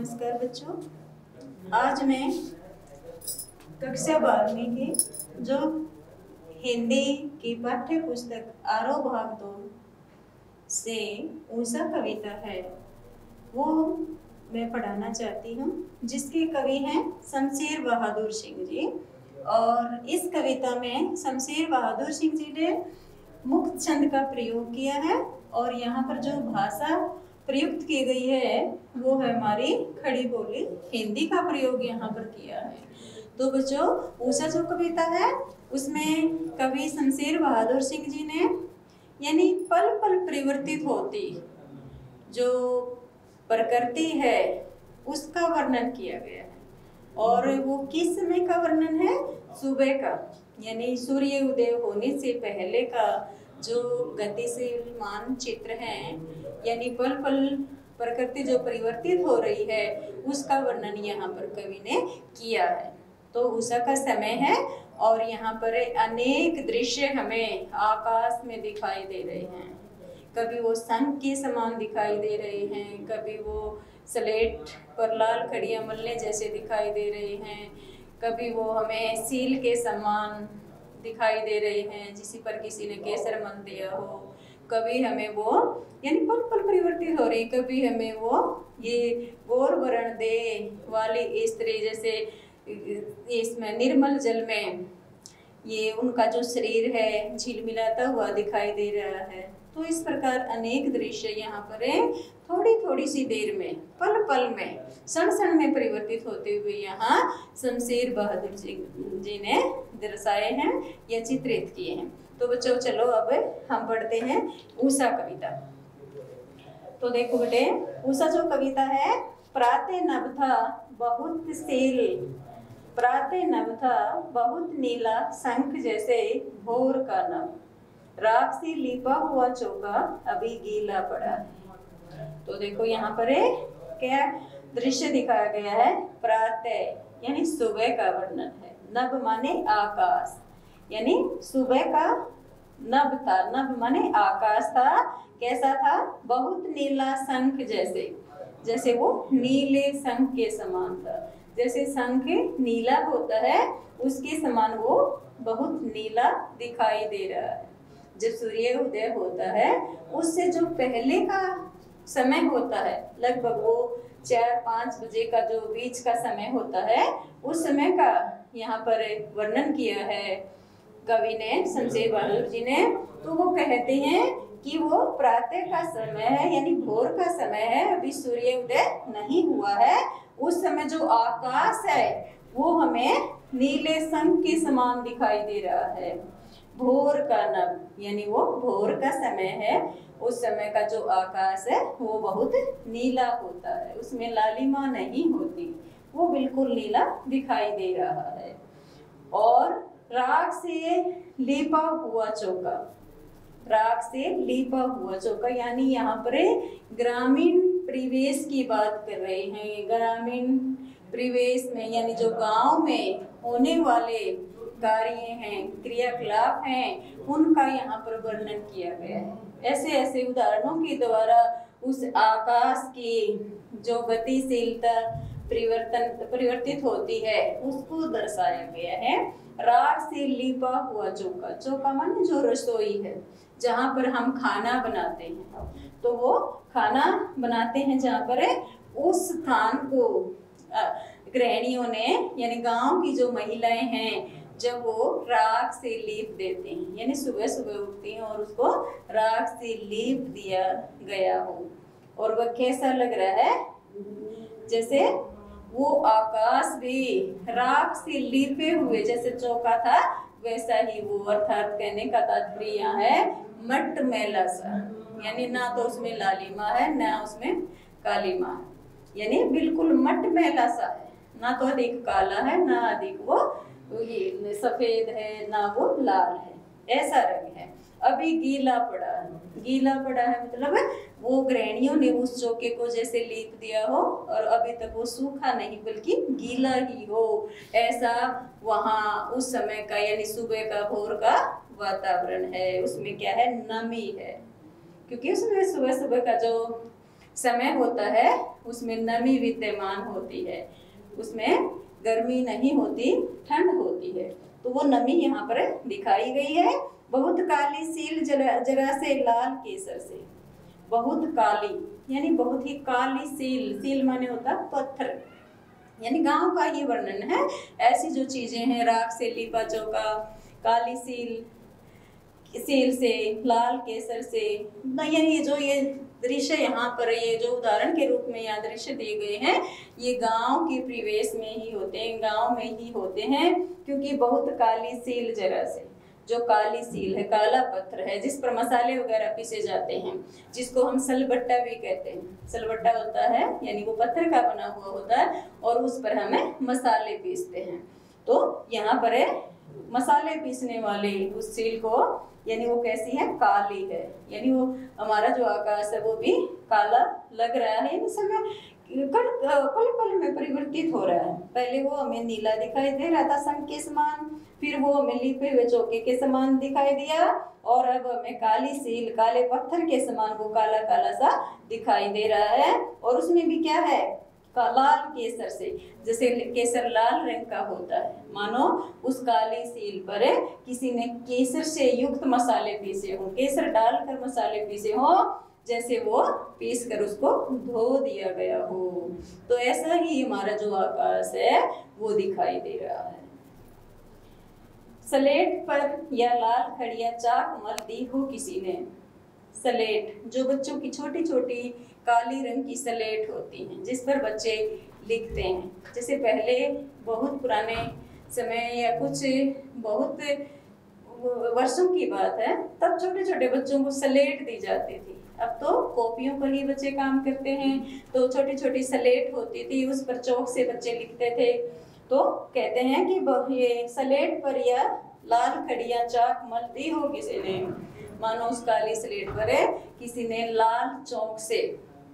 नमस्कार बच्चों। आज मैं कक्षा 12वीं की जो हिंदी की पाठ्य पुस्तक आरोह भाग 2 से ऊषा कविता है वो मैं पढ़ाना चाहती हूँ, जिसके कवि हैं शमशेर बहादुर सिंह जी। और इस कविता में शमशेर बहादुर सिंह जी ने मुक्त छंद का प्रयोग किया है और यहाँ पर जो भाषा प्रयुक्त की गई है वो है हमारी खड़ी बोली हिंदी का प्रयोग यहाँ पर किया है। तो बच्चों, ऊषा जो कविता है उसमें कवि शमशेर बहादुर सिंह जी ने यानी पल पल परिवर्तित होती जो प्रकृति है उसका वर्णन किया गया है। और वो किस समय का वर्णन है? सुबह का, यानी सूर्य उदय होने से पहले का जो गतिशील मानचित्र है, यानी पल पल प्रकृति जो परिवर्तित हो रही है उसका वर्णन यहाँ पर कवि ने किया है। तो उषा का समय है और यहाँ पर अनेक दृश्य हमें आकाश में दिखाई दे रहे हैं। कभी वो शंख के समान दिखाई दे रहे हैं, कभी वो स्लेट पर लाल खड़िया मलने जैसे दिखाई दे रहे हैं, कभी वो हमें सील के समान दिखाई दे रहे हैं जिसी पर किसी ने केसर मल दिया हो, कभी हमें वो यानी पल पल परिवर्तित हो रही, कभी हमें वो ये गौर वर्ण दे वाली स्त्री जैसे इसमें निर्मल जल में ये उनका जो शरीर है झिलमिलाता हुआ दिखाई दे रहा है। तो इस प्रकार अनेक दृश्य यहाँ पर थोड़ी थोड़ी सी देर में पल पल में क्षण क्षण में परिवर्तित होते हुए यहाँ शमशेर बहादुर जी ने दर्शाए हैं या चित्रित किए हैं। तो बच्चों चलो अब हम पढ़ते हैं ऊषा कविता। तो देखो बेटे, ऊषा जो कविता है, प्रातः नभ था बहुत सील, प्रातः नभ था बहुत नीला शंख जैसे भोर का नभ, राख से लिपा हुआ चौका अभी गीला पड़ा है। तो देखो यहाँ पर क्या दृश्य दिखाया गया है? प्रातः यानी सुबह का वर्णन है, नभ माने आकाश, यानी सुबह का नभ था, नभ माने आकाश था। कैसा था? बहुत नीला शंख जैसे, जैसे वो नीले शंख के समान था। जैसे शंख नीला होता है उसके समान वो बहुत नीला दिखाई दे रहा है। जब सूर्य उदय होता है उससे जो पहले का समय होता है, लगभग वो 4-5 बजे का जो बीच का समय होता है, उस समय का यहाँ पर वर्णन किया है कवि ने, शमशेर बहादुर जी ने। तो वो कहते हैं कि वो प्रातः का समय है, यानी भोर का समय है, अभी सूर्य उदय नहीं हुआ है। उस समय जो आकाश है वो हमें नीले शंख के समान दिखाई दे रहा है। भोर का नभ यानी वो भोर का समय है, उस समय का जो आकाश है वो बहुत नीला होता है, उसमें लालिमा नहीं होती, वो बिल्कुल नीला दिखाई दे रहा है। और राख से लेपा हुआ चौका, राख से लेपा हुआ चौका यानी यहाँ पर ग्रामीण परिवेश की बात कर रहे हैं। ग्रामीण परिवेश में यानी जो गांव में होने वाले कार्य हैं, क्रियाकलाप हैं, उनका यहाँ पर वर्णन किया गया है। ऐसे ऐसे उदाहरणों के द्वारा उस आकाश की जो गतिशीलता परिवर्तित होती है उसको दर्शाया गया है। राख से लिपा हुआ चौका, चौका माने जो रसोई है जहाँ पर हम खाना बनाते हैं, तो वो खाना बनाते हैं जहाँ पर उस स्थान को गृहिणियों ने यानी गांव की जो महिलाएं हैं जब वो राख से लीप देते हैं, यानी सुबह सुबह उठती हैं और उसको राख से लीप दिया गया हो, और वह कैसा लग रहा है? जैसे वो आकाश भी राख से लीपे हुए जैसे चौका था वैसा ही वो, अर्थात कहने का तात्पर्य यहाँ है मट मैला सा, यानी ना तो उसमें लालिमा है ना उसमें कालीमा है, यानी बिल्कुल मट मैला सा है, ना तो अधिक काला है ना अधिक वो ये सफेद है ना वो लाल है, ऐसा रंग है। अभी गीला पड़ा है, गीला पड़ा है मतलब वो गृहिणियों ने उस चौके को जैसे लीप दिया हो और अभी तक वो सूखा नहीं बल्कि गीला ही हो, ऐसा वहाँ उस समय का यानी सुबह का भोर का वातावरण है। उसमें क्या है? नमी है, क्योंकि उसमें सुबह सुबह का जो समय होता है उसमें नमी विद्यमान होती है, उसमें गर्मी नहीं होती, ठंड होती है। तो वो नमी यहाँ पर दिखाई गई है। बहुत काली सील जरा से लाल केसर से। बहुत काली यानी बहुत ही काली सील, सील माने होता पत्थर, यानी गांव का ही वर्णन है। ऐसी जो चीजें हैं, राख से लीपा चौका, काली सील, सील से, लाल केसर से, यानी जो ये दृश्य यहाँ पर, ये जो उदाहरण के रूप में यहाँ दृश्य दिए गए हैं, ये गांव के परिवेश में ही होते हैं, गांव में ही होते हैं। क्योंकि बहुत काली सील जरा से, जो काली सील है, काला पत्थर है जिस पर मसाले वगैरह पीसे जाते हैं, जिसको हम सलबट्टा भी कहते हैं। सलबट्टा होता है यानी वो पत्थर का बना हुआ होता है और उस पर हमें मसाले पीसते हैं। तो यहाँ पर मसाले पीसने वाली उस सील को, यानी वो कैसी है, काली है। यानी वो हमारा जो आकाश है वो भी काला लग रहा है, यानी समय पल पल में परिवर्तित हो रहा है। पहले वो हमें नीला दिखाई दे रहा था संग के समान, फिर वो हमें लिपे हुए चौके के समान दिखाई दिया, और अब हमें काली सील, काले पत्थर के समान वो काला काला सा दिखाई दे रहा है। और उसमें भी क्या है, लाल केसर से, जैसे केसर लाल रंग का होता है, मानो उस काली सील पर किसी ने केसर से युक्त मसाले पीसे हो, केसर डालकर मसाले पीसे हो, जैसे वो पीस कर उसको धो दिया गया हो। तो ऐसा ही हमारा जो आकाश है वो दिखाई दे रहा है। स्लेट पर या लाल खड़िया चाक मल दी हो किसी ने। स्लेट, जो बच्चों की छोटी छोटी काली रंग की स्लेट होती हैं, जिस पर बच्चे लिखते हैं। जैसे पहले बहुत पुराने समय या कुछ बहुत वर्षों की बात है, तब छोटे छोटे बच्चों को स्लेट दी जाती थी। अब तो कॉपियों पर ही बच्चे काम करते हैं, तो छोटी छोटी स्लेट होती थी, उस पर चौक से बच्चे लिखते थे। तो कहते हैं कि ये स्लेट पर या लाल खड़िया चाक मल दी हो किसी ने, मानो उस काली स्लेट पर किसी ने लाल चौक से,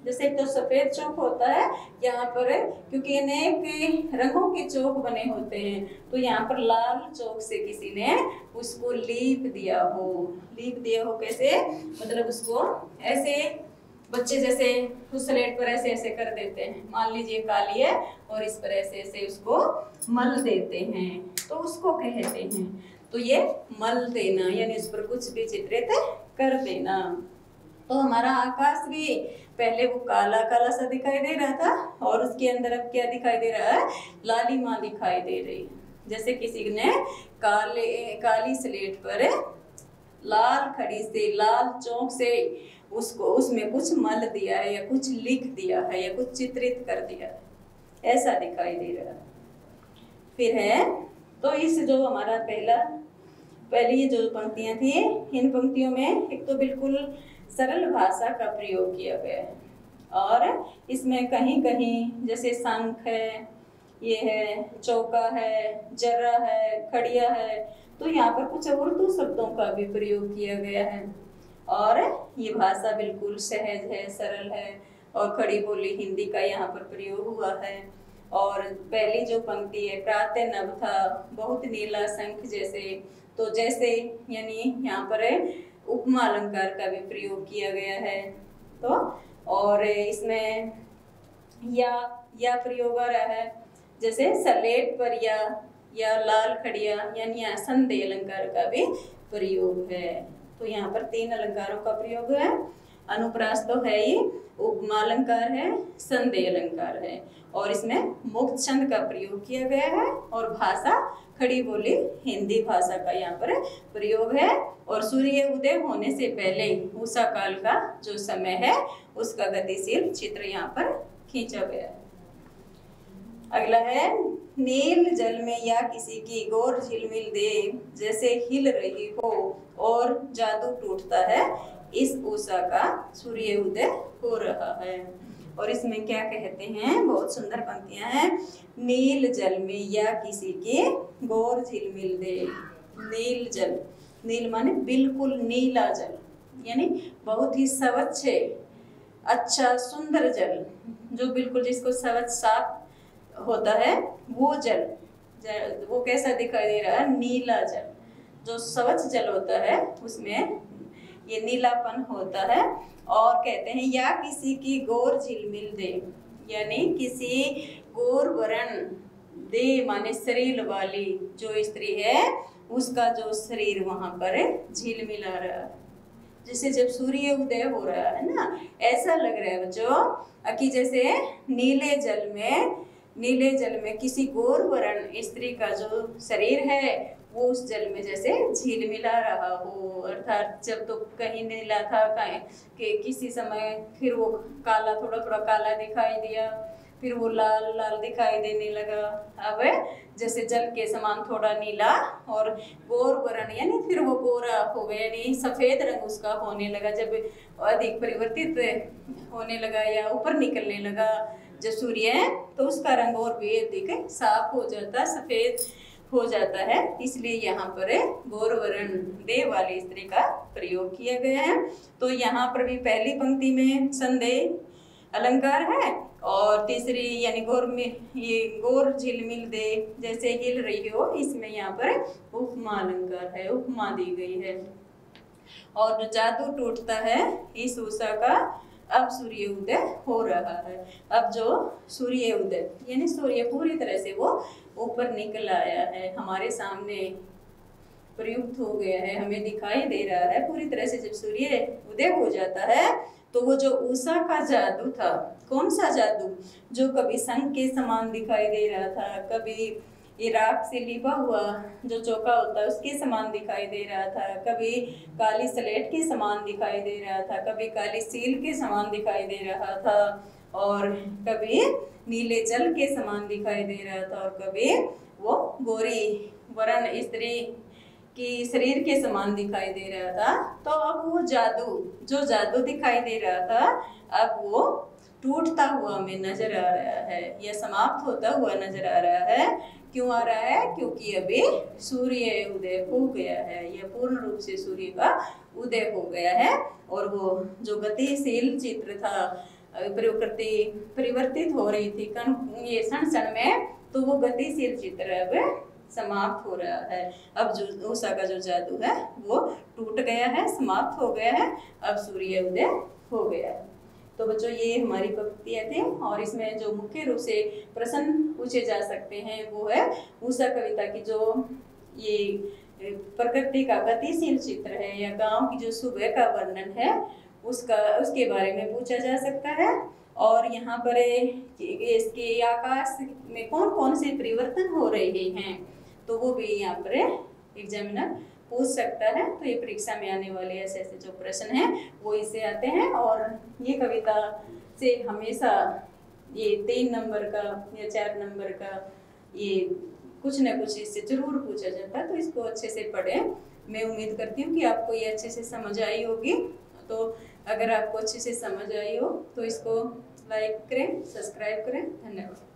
जैसे तो सफेद चौक होता है यहाँ पर, क्योंकि अनेक रंगों के चौक बने होते हैं, तो यहाँ पर लाल चौक से किसी ने उसको लीप दिया हो। लीप दिया हो कैसे, मतलब उसको ऐसे बच्चे जैसे उस स्लेट पर ऐसे ऐसे कर देते हैं, मान लीजिए काली है और इस पर ऐसे ऐसे उसको मल देते हैं, तो उसको कहते हैं। तो ये मल देना यानी उस पर कुछ भी चित्रित कर देना। तो हमारा आकाश भी पहले वो काला काला सा दिखाई दे रहा था, और उसके अंदर अब क्या दिखाई दे रहा है, लालिमा दिखाई दे रही है। जैसे किसी ने काली स्लेट पर लाल खड़ी से, लाल चौक से उसको, उसमें कुछ मल दिया है या कुछ लिख दिया है या कुछ चित्रित कर दिया है, ऐसा दिखाई दे रहा है। फिर है तो इस जो हमारा पहली जो पंक्तियां थी, इन पंक्तियों में एक तो बिल्कुल सरल भाषा का प्रयोग किया गया है, और इसमें कहीं कहीं जैसे शंख है, ये है, चौका है, जर्रा है, खड़िया है, तो यहाँ पर कुछ उर्दू शब्दों का भी प्रयोग किया गया है। और ये भाषा बिल्कुल सहज है, सरल है, और खड़ी बोली हिंदी का यहाँ पर प्रयोग हुआ है। और पहली जो पंक्ति है, प्रातः नभ था बहुत नीला शंख जैसे, तो जैसे यानी यहाँ पर उपमा अलंकार का भी प्रयोग किया गया है। तो और इसमें या प्रयोग आ रहा है, जैसे स्लेट पर या लाल खड़िया, यानी संदेह अलंकार का भी प्रयोग है। तो यहाँ पर 3 अलंकारों का प्रयोग है। अनुप्रास तो है ही, उपमा अलंकार है, संदेह अलंकार है, और इसमें मुक्त छंद का प्रयोग किया गया है, और भाषा खड़ी बोली हिंदी भाषा का यहाँ पर प्रयोग है। और सूर्य उदय होने से पहले उषा काल का जो समय है उसका गतिशील चित्र यहाँ पर खींचा गया है। अगला है, नील जल में या किसी की गौर झिलमिल दे, जैसे हिल रही हो और जादू टूटता है, इस उषा का सूर्य उदय हो रहा है। और इसमें क्या कहते हैं, बहुत सुंदर पंक्तियां हैं। नील जल में या किसी के गौर झिलमिल दे। नील जल, नील माने बिल्कुल नीला जल, यानी बहुत ही स्वच्छ, अच्छा, सुंदर जल, जो बिल्कुल जिसको स्वच्छ साफ होता है वो जल, वो कैसा दिखाई दे रहा है, नीला जल। जो स्वच्छ जल होता है उसमें ये नीलापन होता है। और कहते हैं या किसी की गौर झिलमिल दे, यानी किसी गौर वर्ण दे माने शरीर वाली जो स्त्री है उसका जो शरीर वहां पर झिलमिला रहा है, जैसे जब सूर्य उदय हो रहा है ना, ऐसा लग रहा है बच्चों कि जैसे नीले जल में किसी गौर वर्ण स्त्री का जो शरीर है वो उस जल में जैसे झिलमिला रहा हो। अर्थात जब तो कहीं नीला था कहीं कि किसी समय फिर वो काला थोड़ा थोड़ा काला दिखाई दिया, फिर वो लाल लाल दिखाई देने लगा। अब जैसे जल के समान थोड़ा नीला और गौर वर्ण यानी फिर वो गोरा हो गया, यानी सफेद रंग उसका होने लगा। जब अधिक परिवर्तित होने लगा या ऊपर निकलने लगा जो सूर्य है तो उसका रंग और भी अधिक साफ हो जाता, सफेद हो जाता है। इसलिए यहाँ पर गौर वर्ण दे वाली स्त्री का प्रयोग किया गया है। तो यहाँ पर भी पहली पंक्ति में संदेह अलंकार है और तीसरी यानी गौर में ये गौर झिलमिल दे जैसे हिल रही हो, इसमें यहाँ पर उपमा अलंकार है, उपमा दी गई है। और जो जादू टूटता है इस उषा का अब सूर्य उदय हो रहा है। अब जो सूर्य उदय यानी सूर्य पूरी तरह से वो ऊपर निकल आया है, हमारे सामने प्रयुक्त हो गया है, हमें दिखाई दे रहा है पूरी तरह से। जब सूर्य उदय हो जाता है तो वो जो उषा का जादू था, कौन सा जादू, जो कभी शंख के समान दिखाई दे रहा था, कभी ये राख से लिपा हुआ जो चौका होता है उसके समान दिखाई दे रहा था, कभी काली स्लेट के समान दिखाई दे रहा था, कभी काली सील के समान दिखाई दे रहा था, और कभी नीले जल के समान दिखाई दे रहा था, और कभी वो गोरी वर्ण स्त्री की शरीर के समान दिखाई दे रहा था। तो अब वो जो जादू दिखाई दे रहा था अब वो टूटता हुआ हमें नजर आ रहा है या समाप्त होता हुआ नजर आ रहा है। क्यों आ रहा है? क्योंकि अभी सूर्य उदय हो गया है या पूर्ण रूप से सूर्य का उदय हो गया है, और वो जो गतिशील चित्र था, प्रकृति परिवर्तित हो रही थी ये क्षण में, तो वो गतिशील चित्र अब समाप्त हो रहा है। अब जो उषा का जो जादू है वो टूट गया है, समाप्त हो गया है, अब सूर्य उदय हो गया है। तो बच्चों ये हमारी पंक्तियां थी, और इसमें जो मुख्य रूप से प्रश्न पूछे जा सकते हैं वो है उषा कविता की जो ये प्रकृति का गतिशील चित्र है या गांव की जो सुबह का वर्णन है उसके बारे में पूछा जा सकता है। और यहाँ पर इसके आकाश में कौन कौन से परिवर्तन हो रहे हैं तो वो भी यहाँ पर एग्जामिनर पूछ सकता है। तो ये परीक्षा में आने वाले ऐसे ऐसे जो प्रश्न हैं वो इससे आते हैं, और ये कविता से हमेशा ये 3 नंबर का या 4 नंबर का ये कुछ न कुछ इससे जरूर पूछा जाता है। तो इसको अच्छे से पढ़ें। मैं उम्मीद करती हूँ कि आपको ये अच्छे से समझ आई होगी। तो अगर आपको अच्छे से समझ आई हो तो इसको लाइक करें, सब्सक्राइब करें। धन्यवाद।